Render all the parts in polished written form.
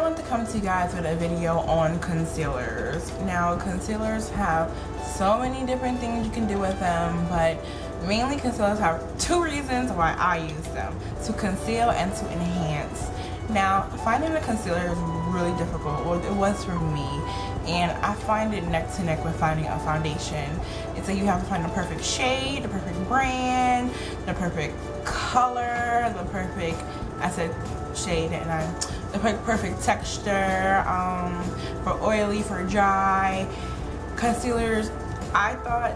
want to come to you guys with a video on concealers. Now, concealers have so many different things you can do with them, but mainly concealers have two reasons why I use them: to conceal and to enhance. Now, finding a concealer is really difficult. Well, it was for me, and I find it neck to neck with finding a foundation. It's like you have to find the perfect shade, the perfect brand, the perfect color, the perfect, I said shade, and the perfect texture, for oily, for dry. Concealers, I thought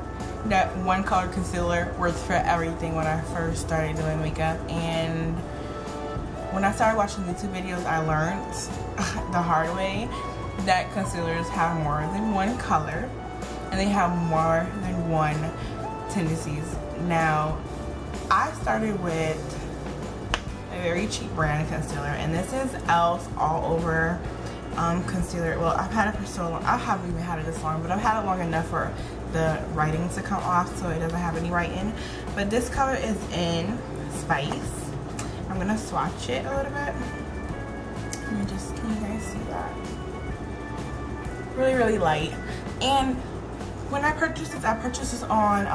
that one color concealer works for everything when I first started doing makeup, and when I started watching YouTube videos, I learned the hard way that concealers have more than one color and they have more than one tendencies. Now, I started with a very cheap brand concealer, and this is e.l.f. All Over concealer. Well, I've had it for so long. I haven't even had it this long, but I've had it long enough for the writing to come off so it doesn't have any writing. But this color is in Spice. I'm gonna swatch it a little bit. Can you guys see that? Really, really light. And when I purchased this on,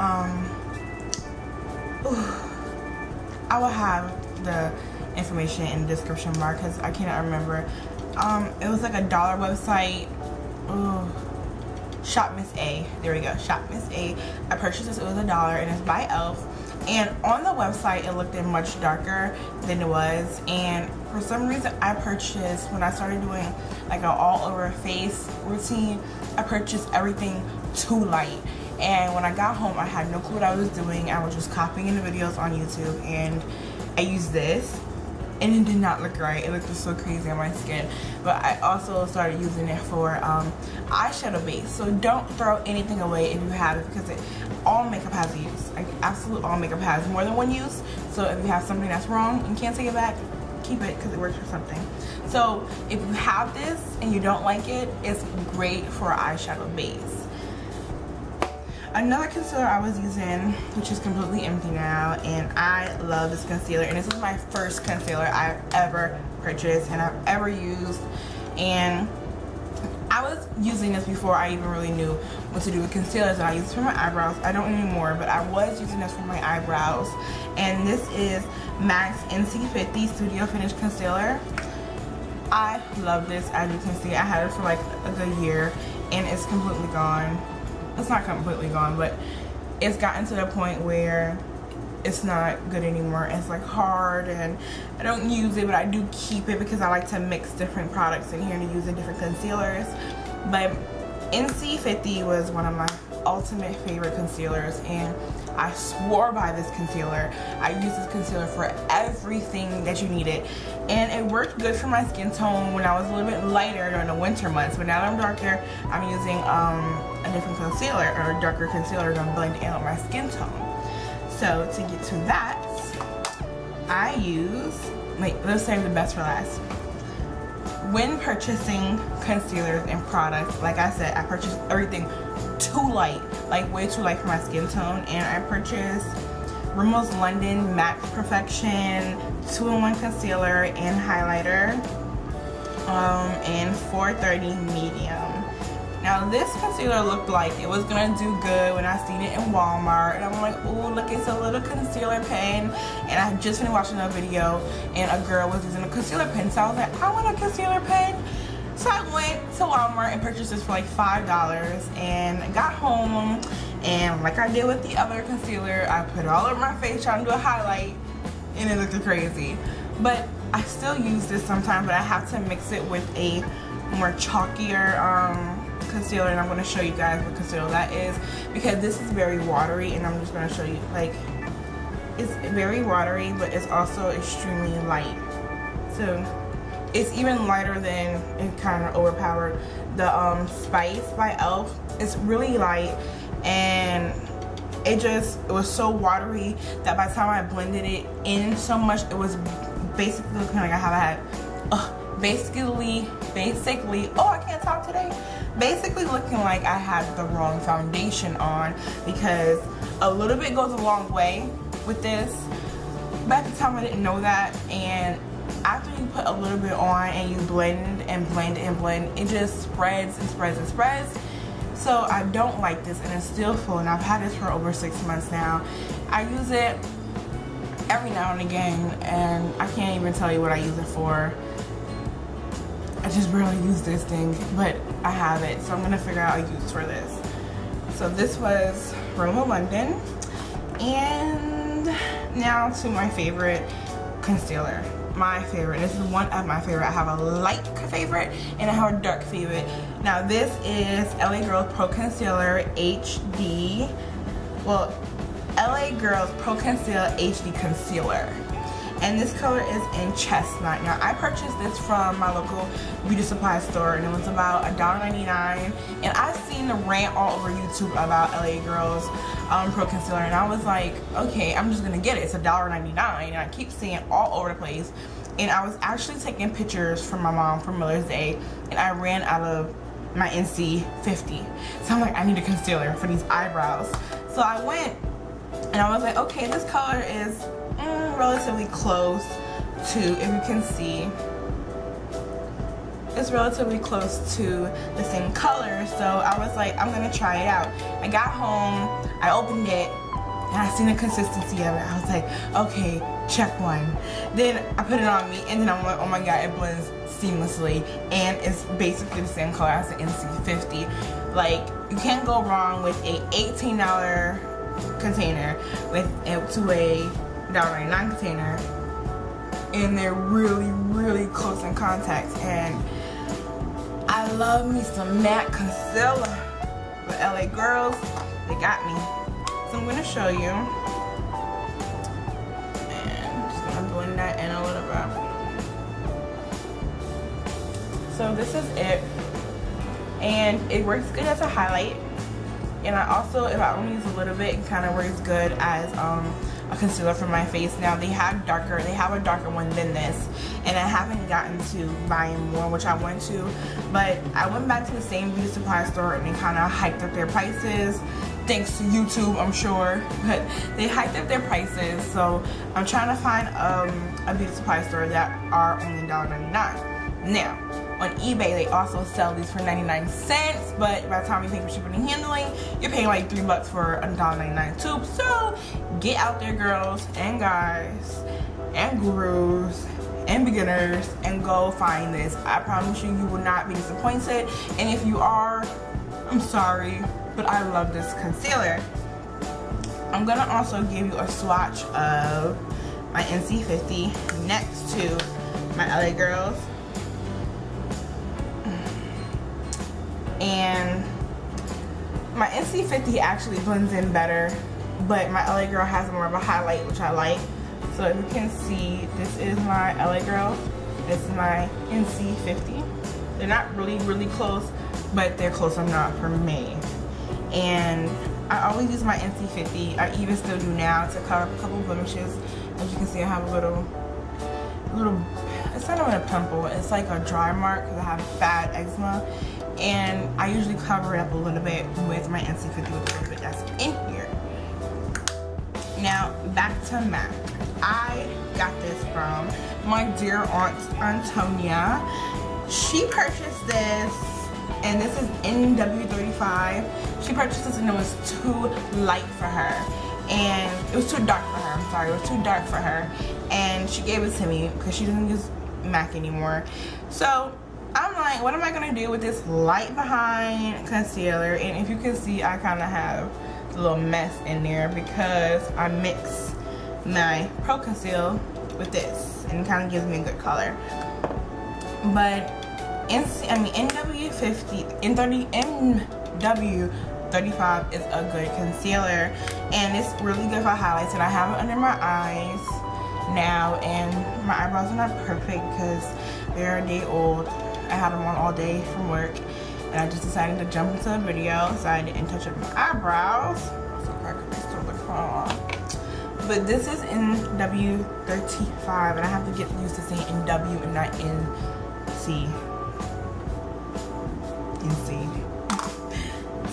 I will have the information in the description bar because I cannot remember. It was like a dollar website. Shop Miss A. There we go. Shop Miss A. I purchased this. It was $1, and it's by e.l.f. And on the website, it looked much darker than it was. And for some reason, I purchased, when I started doing like an all-over face routine, I purchased everything too light. And when I got home, I had no clue what I was doing. I was just copying the videos on YouTube, and I used this, and it did not look right. It looked just so crazy on my skin. But I also started using it for eyeshadow base. So don't throw anything away if you have it, because all makeup has a use. Like, absolutely all makeup has more than one use. So if you have something that's wrong and can't take it back, keep it because it works for something. So if you have this and you don't like it, it's great for eyeshadow base. Another concealer I was using, which is completely empty now, and I love this concealer, and this is my first concealer I've ever purchased and I've ever used. And I was using this before I even really knew what to do with concealers, and I use it for my eyebrows. I don't anymore, but I was using this for my eyebrows. And this is MAC's NC50 Studio Finish Concealer. I love this. As you can see, I had it for like a good year, and it's completely gone. It's not completely gone, but it's gotten to the point where it's not good anymore. It's like hard, and I don't use it, but I do keep it because I like to mix different products in here to use in different concealers. But NC50 was one of my ultimate favorite concealers, and I swore by this concealer. I use this concealer for everything that you needed, and it worked good for my skin tone when I was a little bit lighter during the winter months. But now that I'm darker, I'm using a different concealer, or a darker concealer, to blend in with my skin tone. So to get to that, I use, let's save the best for last. When purchasing concealers and products, like I said, I purchased everything too light, like way too light for my skin tone. And I purchased Rimmel London Matte Perfection 2-in-1 concealer and highlighter in 430 medium. Now, this concealer looked like it was gonna do good when I seen it in Walmart, and I'm like, oh, look, it's a little concealer pen. And I just finished watching a video, and a girl was using a concealer pen, so I was like, I want a concealer pen. So I went to Walmart and purchased this for like $5, and got home, and like I did with the other concealer, I put it all over my face trying to do a highlight, and it looked crazy. But I still use this sometimes, but I have to mix it with a more chalkier concealer, and I'm going to show you guys what concealer that is, because this is very watery, and I'm just going to show you, like, it's very watery, but it's also extremely light. So it's even lighter than, it kind of overpowered the Spice by e.l.f. It's really light, and it was so watery that by the time I blended it in so much, it was basically looking like I had basically, oh, I can't talk today. Basically looking like I had the wrong foundation on, because a little bit goes a long way with this. But at the time I didn't know that, and after you put a little bit on and you blend and blend and blend, it just spreads and spreads and spreads. So I don't like this, and it's still full, and I've had this for over 6 months now. I use it every now and again, and I can't even tell you what I use it for. I just barely use this thing, but I have it, so I'm gonna figure out a use for this. So this was Rimmel London, and now to my favorite concealer. My favorite. This is one of my favorite. I have a light favorite and I have a dark favorite. Now this is LA Girls Pro Concealer HD. Well, LA Girls Pro Conceal HD Concealer. And this color is in Chestnut. Now I purchased this from my local beauty supply store, and it was about $1.99. And I've seen the rant all over YouTube about LA Girls Pro Concealer, and I was like, okay, I'm just gonna get it. It's $1.99, and I keep seeing it all over the place. And I was actually taking pictures for my mom for Mother's Day, and I ran out of my NC50. So I'm like, I need a concealer for these eyebrows. So I went and I was like, okay, this color is relatively close to, if you can see, it's relatively close to the same color. So I was like, I'm gonna try it out. I got home, I opened it, and I seen the consistency of it. I was like, okay, check one. Then I put it on me, and then I'm like, oh my god, it blends seamlessly, and it's basically the same color as the NC50. Like, you can't go wrong with a $18 container with to a $1.99 container, and they're really, really close in contact. And I love me some matte concealer with LA Girls. They got me. So I'm gonna show you, and just gonna blend that in a little bit. So this is it, and it works good as a highlight. And I also, if I only use a little bit, it kind of works good as a concealer for my face. Now they have a darker one than this, and I haven't gotten to buying more, which I want to, but I went back to the same beauty supply store and they kind of hiked up their prices, thanks to YouTube, I'm sure. But they hiked up their prices, so I'm trying to find a beauty supply store that are only $1.99. Now on eBay they also sell these for 99 cents, but by the time you pay for shipping and handling, you're paying like $3 for a $1.99 tube. So get out there, girls and guys and gurus and beginners, and go find this. I promise you, you will not be disappointed. And if you are, I'm sorry, but I love this concealer. I'm gonna also give you a swatch of my NC50 next to my LA Girls. And my NC50 actually blends in better, but my LA Girl has more of a highlight, which I like. So if you can see, this is my LA Girl, this is my NC50. They're not really, really close, but they're close enough for me. And I always use my NC50. I even still do now to cover up a couple blemishes. As you can see, I have a little, it's not even a pimple, it's like a dry mark because I have bad eczema. And I usually cover it up a little bit with my NC50 with a little bit that's in here. Now, back to MAC. I got this from my dear Aunt Antonia. She purchased this, and this is NW35. She purchased this and it was too light for her. And it was too dark for her, I'm sorry, it was too dark for her. And she gave it to me because she doesn't use MAC anymore. So I'm like, what am I gonna do with this light behind concealer? And if you can see, I kind of have a little mess in there because I mix my Pro Conceal with this, and it kind of gives me a good color. But NW35 is a good concealer, and it's really good for highlights. And I have it under my eyes now, and my eyebrows are not perfect because they're a day old. I had them on all day from work, and I just decided to jump into a video, so I didn't touch up my eyebrows. So I could still look on. But this is NW35, and I have to get used to saying NW and not NC.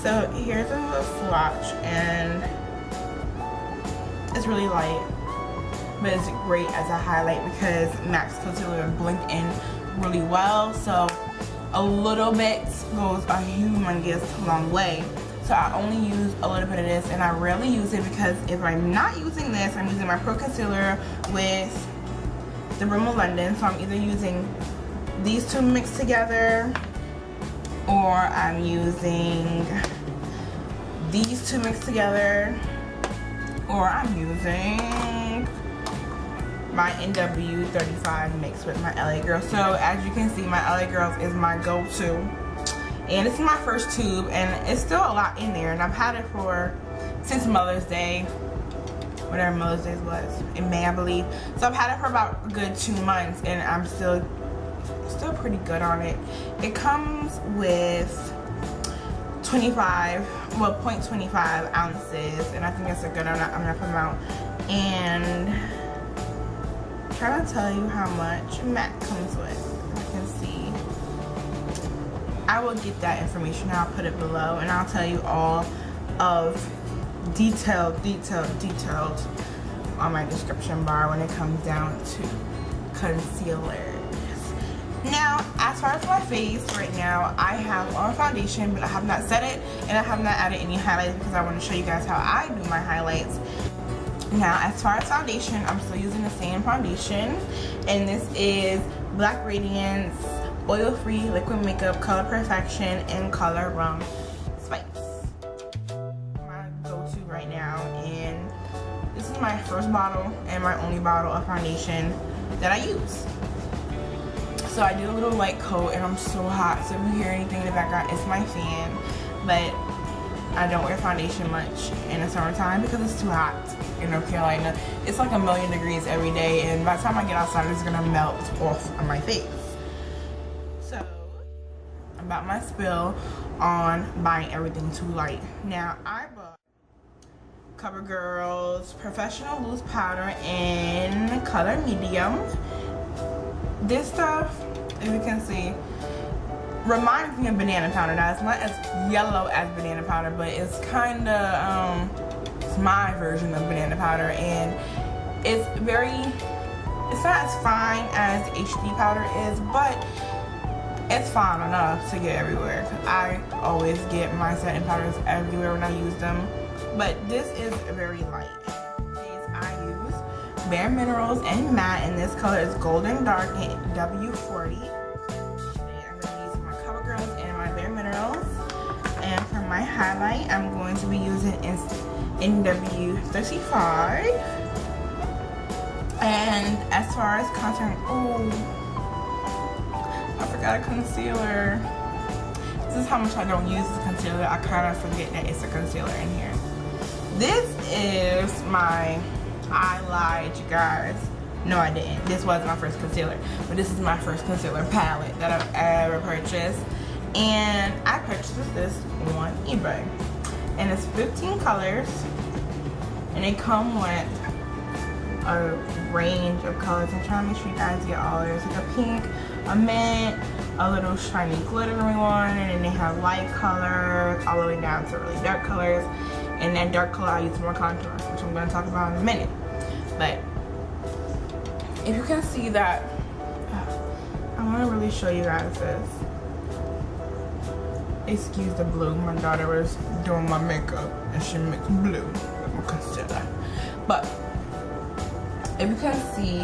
So here's a little swatch, and it's really light. but it's great as a highlight because MAC's concealer blend in really well. So a little bit goes a humongous long way. So I only use a little bit of this, and I rarely use it because if I'm not using this, I'm using my Pro Concealer with the Rimmel London. So I'm either using these two mixed together, or I'm using these two mixed together, or I'm using my NW35 mixed with my LA Girl. So as you can see, my LA Girls is my go-to, and this is my first tube, and it's still a lot in there, and I've had it since Mother's Day, whatever Mother's Day was, in May I believe. So I've had it for about a good 2 months, and I'm still pretty good on it. It comes with 0.25 ounces, and I think that's a good enough amount. And I'm trying to tell you how much MAC comes with. You can see. I will get that information. I'll put it below, and I'll tell you all of detailed on my description bar when it comes down to concealers. Now, as far as my face right now, I have on foundation, but I have not set it, and I have not added any highlights because I want to show you guys how I do my highlights. Now, as far as foundation, I'm still using the same foundation, and this is Black Radiance Oil-Free Liquid Makeup Color Perfection in Color Rum Spice. My go-to right now, and this is my first bottle and my only bottle of foundation that I use. So I did a little light coat, and I'm so hot, so if you hear anything in the background, it's my fan. But I don't wear foundation much in the summertime because it's too hot in North Carolina. It's like 1,000,000 degrees every day, and by the time I get outside, it's gonna melt off on my face. So, about my spill on buying everything too light. Now, I bought CoverGirl's Professional Loose Powder in color medium. This stuff, as you can see, reminds me of banana powder. Now, it's not as yellow as banana powder, but it's kind of, it's my version of banana powder, and it's not as fine as HD powder is, but it's fine enough to get everywhere. I always get my setting powders everywhere when I use them, but this is very light. I use Bare Minerals and Matte, and this color is Golden Dark W40. I'm going to use my CoverGirls and my Bare Minerals. And for my highlight, I'm going to be using NW35. And as far as contour, I forgot a concealer. This is how much I don't use this concealer. I kind of forget that it's a concealer in here. This is my, I lied, you guys. No, I didn't. This was my first concealer, but this is my first concealer palette that I've ever purchased. And I purchased this on eBay. And it's 15 colors, and they come with a range of colors. I'm trying to make sure you guys get all. There's like a pink, a mint, a little shiny glittery one, and then they have light colors all the way down to really dark colors. And that dark color I use for my contour, which I'm going to talk about in a minute. But if you can see that, I want to really show you guys this. Excuse the blue. My daughter was doing my makeup and she mixed blue with my concealer. But if you can see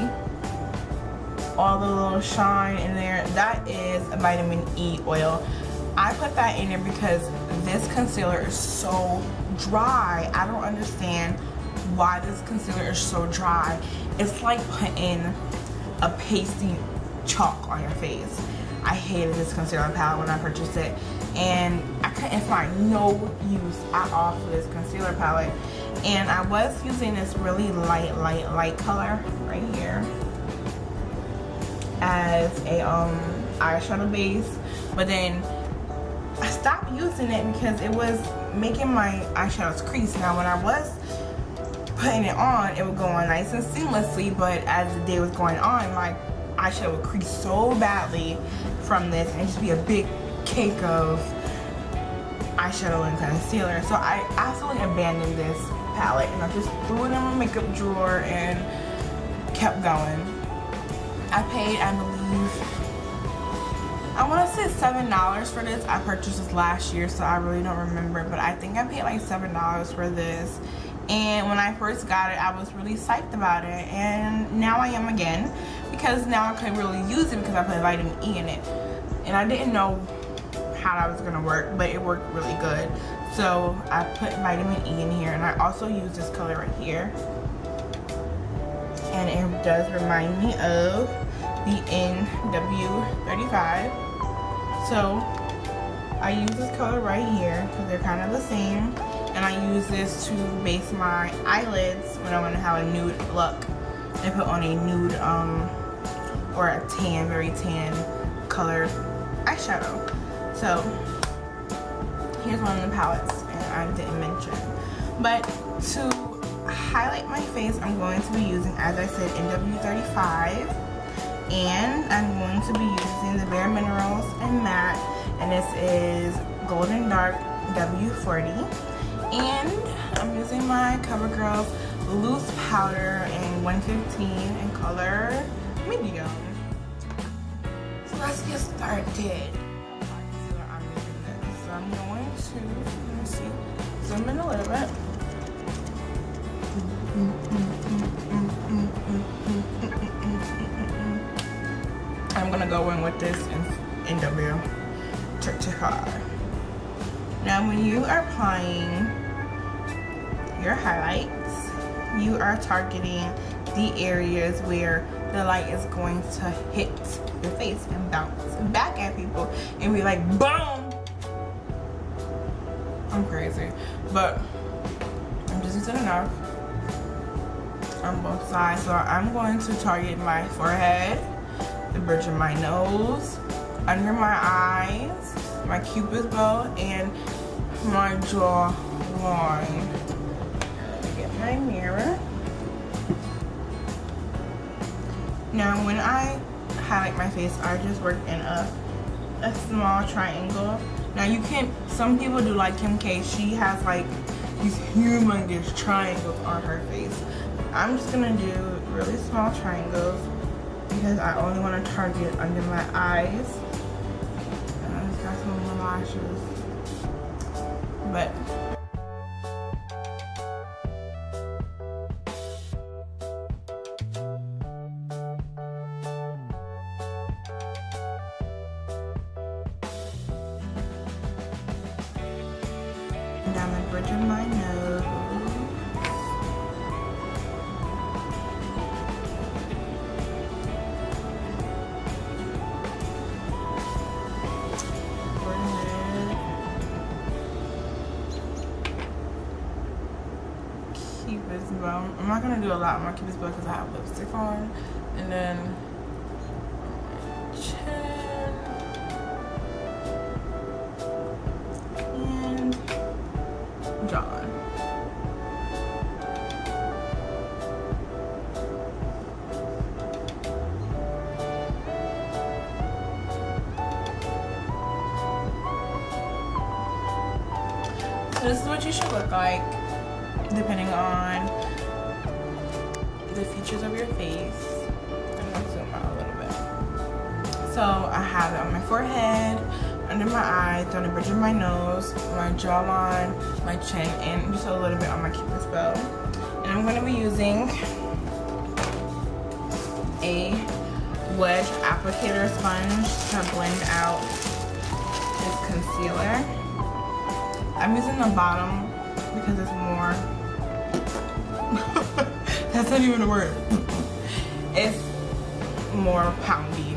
all the little shine in there, that is a vitamin E oil. I put that in there because this concealer is so dry. I don't understand why this concealer is so dry. It's like putting a pasty chalk on your face. I hated this concealer palette when I purchased it, and I couldn't find no use at all for this concealer palette. And I was using this really light color right here as a eyeshadow base, but then I stopped using it because it was making my eyeshadows crease. Now, when I was putting it on, it would go on nice and seamlessly, but as the day was going on, my eyeshadow would crease so badly from this, and it'd just be a big cake of eyeshadow and concealer. So I absolutely abandoned this palette, and I just threw it in my makeup drawer, and kept going. I paid, I believe, I want to say $7 for this. I purchased this last year, so I really don't remember, but I think I paid like $7 for this. And when I first got it, I was really psyched about it, and now I am again, because now I could really use it because I put vitamin E in it. And I didn't know how that was gonna work, but it worked really good. So I put vitamin E in here, and I also use this color right here, and it does remind me of the NW35. So I use this color right here because they're kind of the same, and I use this to base my eyelids when I want to have a nude look and put on a nude or a tan, very tan color eyeshadow. So here's one of the palettes, and I didn't mention, but to highlight my face, I'm going to be using, as I said, NW35, and I'm going to be using the Bare Minerals and Matte, and this is Golden Dark W40, and I'm using my CoverGirl loose powder in 115 in color medium. So let's get started. So I'm going to, let me see, zoom in a little bit. I'm gonna go in with this in NW Trick. Now when you are applying your highlights, you are targeting the areas where the light is going to hit your face and bounce back at people and be like, boom! I'm crazy, but I'm just using enough on both sides. So I'm going to target my forehead, the bridge of my nose, under my eyes, my cupid's bow, and my jawline. Let me get my mirror. Now when I highlight my face, I just work in a small triangle. Now you can, some people do like Kim K. She has like these humongous triangles on her face. I'm just gonna do really small triangles because I only want to target under my eyes. And I just got some more lashes. But down the bridge of my nose. Forehead. Cupid's bow. I'm not gonna do a lot more Cupid's bow because I have lipstick on. And then chin. And jawline. So this is what you should look like depending on the features of your face. I'm gonna zoom out a little bit. So I have it on my forehead, under my eyes, on the bridge of my nose, my jawline, my chin, and just a little bit on my cupid's bow. And I'm going to be using a wedge applicator sponge to blend out this concealer. I'm using the bottom because it's more that's not even a word. It's more poundy.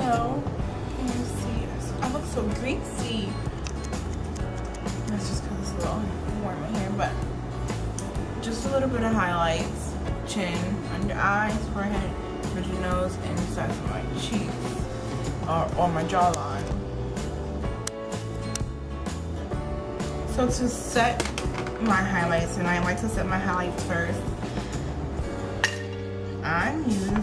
know. Can you see? I look so greasy. That's just because it's a little warm in here, but just a little bit of highlights. Chin, under eyes, forehead, bridge of nose, and the sides of my cheeks or my jawline. So to set my highlights, and I like to set my highlights first, I'm using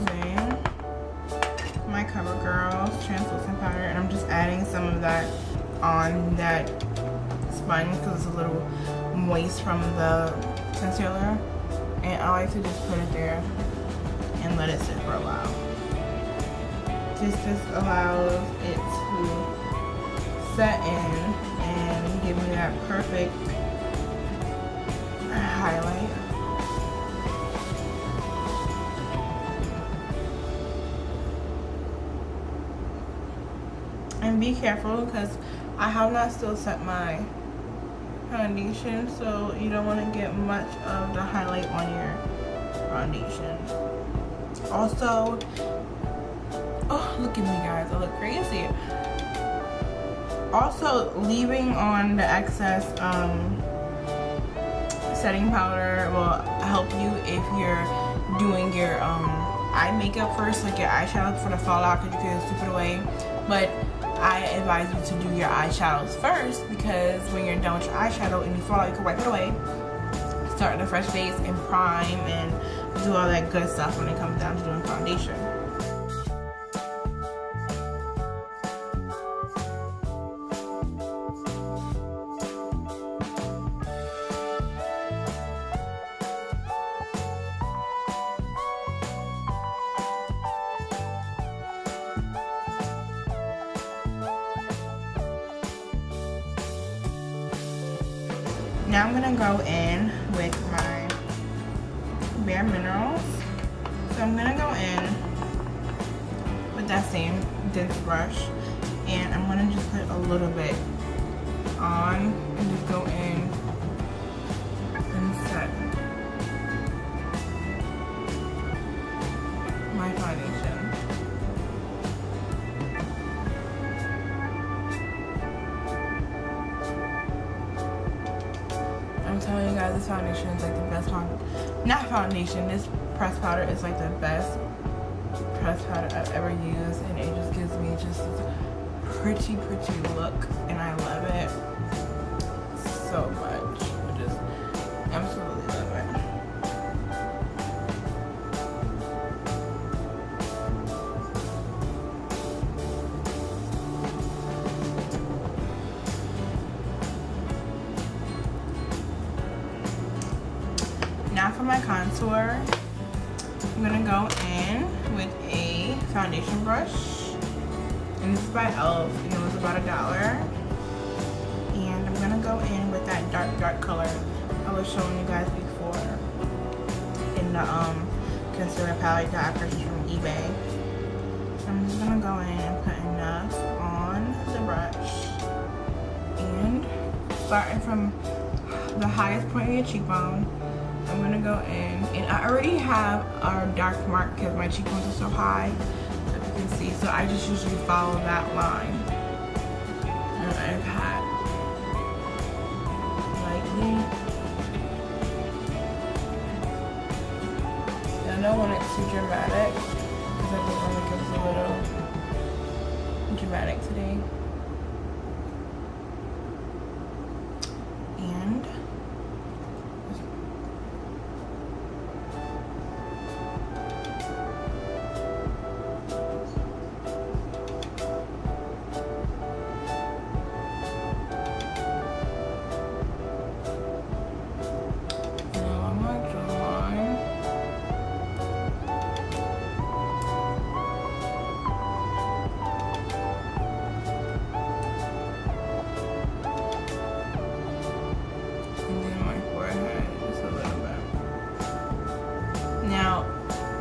my CoverGirl translucent powder, and I'm just adding some of that on that sponge because it's a little moist from the concealer, and I like to just put it there and let it sit for a while. This just allows it to set in and give me that perfect highlight. And be careful because I have not still set my foundation, so you don't want to get much of the highlight on your foundation. Also, oh, look at me guys, I look crazy. Also, leaving on the excess setting powder will help you if you're doing your eye makeup first, like your eyeshadow for the fallout, because you can sweep it away. But I advise you to do your eyeshadows first, because when you're done with your eyeshadow and you fall out, you can wipe it away, start the fresh base and prime and do all that good stuff when it comes down to doing foundation. Now I'm gonna go in with my Bare Minerals. So I'm gonna go in with that same dense brush, and I'm gonna just put a little bit on and just go in and set my foundation. I'm telling you guys, this foundation is like the best not foundation, this pressed powder is like the best pressed powder I've ever used, and it just gives me just this pretty look, and I love it so much. I just absolutely love it. Now for my contour, I'm gonna go in with a foundation brush, and this is by e.l.f. and it was about $1. And I'm gonna go in with that dark color I was showing you guys before in the concealer palette that I purchased from eBay. So I'm just gonna go in and put enough on the brush, and starting from the highest point of your cheekbone, I'm gonna go in, and I already have a dark mark because my cheekbones are so high, so you can see. So I just usually follow that line, and I've had lightly. I don't want it too dramatic because I think my makeup is a little dramatic today. And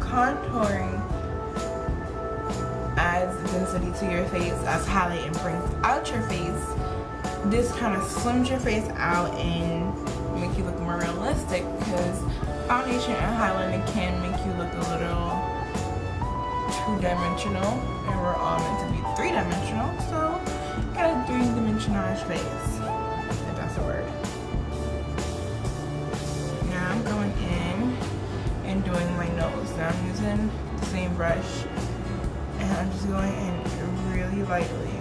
contouring adds density to your face, as highlight and brings out your face. This kind of slims your face out and make you look more realistic, because foundation and highlighting can make you look a little two-dimensional, and we're all meant to be three-dimensional, so got a three-dimensional face, if that's a word. Now I'm going in and doing my nose. Now I'm using the same brush, and I'm just going in really lightly,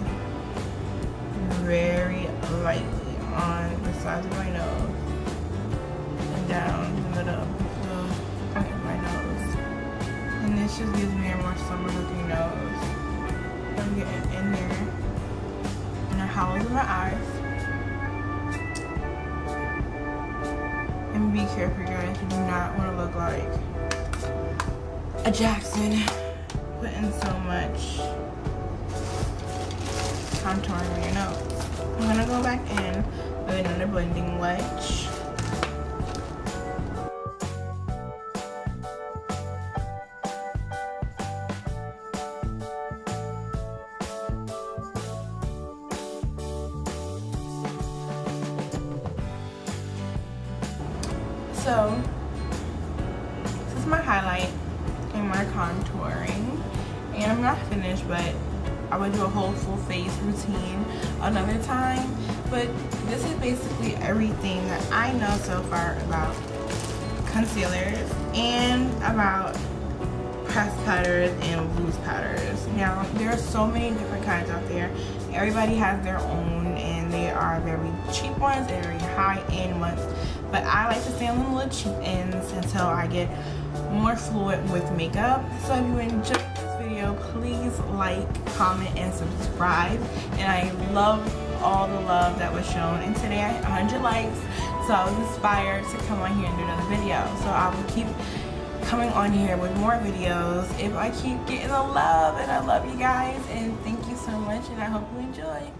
very lightly on the sides of my nose and down the middle of the point of my nose. And this just gives me a more summer looking nose. I'm getting in there in the hollows of my eyes. And be careful, guys, you do not want to look like a Jackson, putting so much contouring on your nose. I'm gonna go back in with another blending wedge. So, this is my highlight and my contouring, and I'm not finished, but I would do a whole full face routine another time. But this is basically everything that I know so far about concealers and about pressed powders and loose powders. Now, there are so many different kinds out there. Everybody has their own, and they are very cheap ones and very high-end ones. But I like to stay on the little cheap ends until I get more fluid with makeup. So if you enjoyed this video, please like, comment, and subscribe. And I love all the love that was shown. And today I had 100 likes, so I was inspired to come on here and do another video. So I will keep coming on here with more videos if I keep getting the love. And I love you guys, and thank you so much, and I hope you enjoy.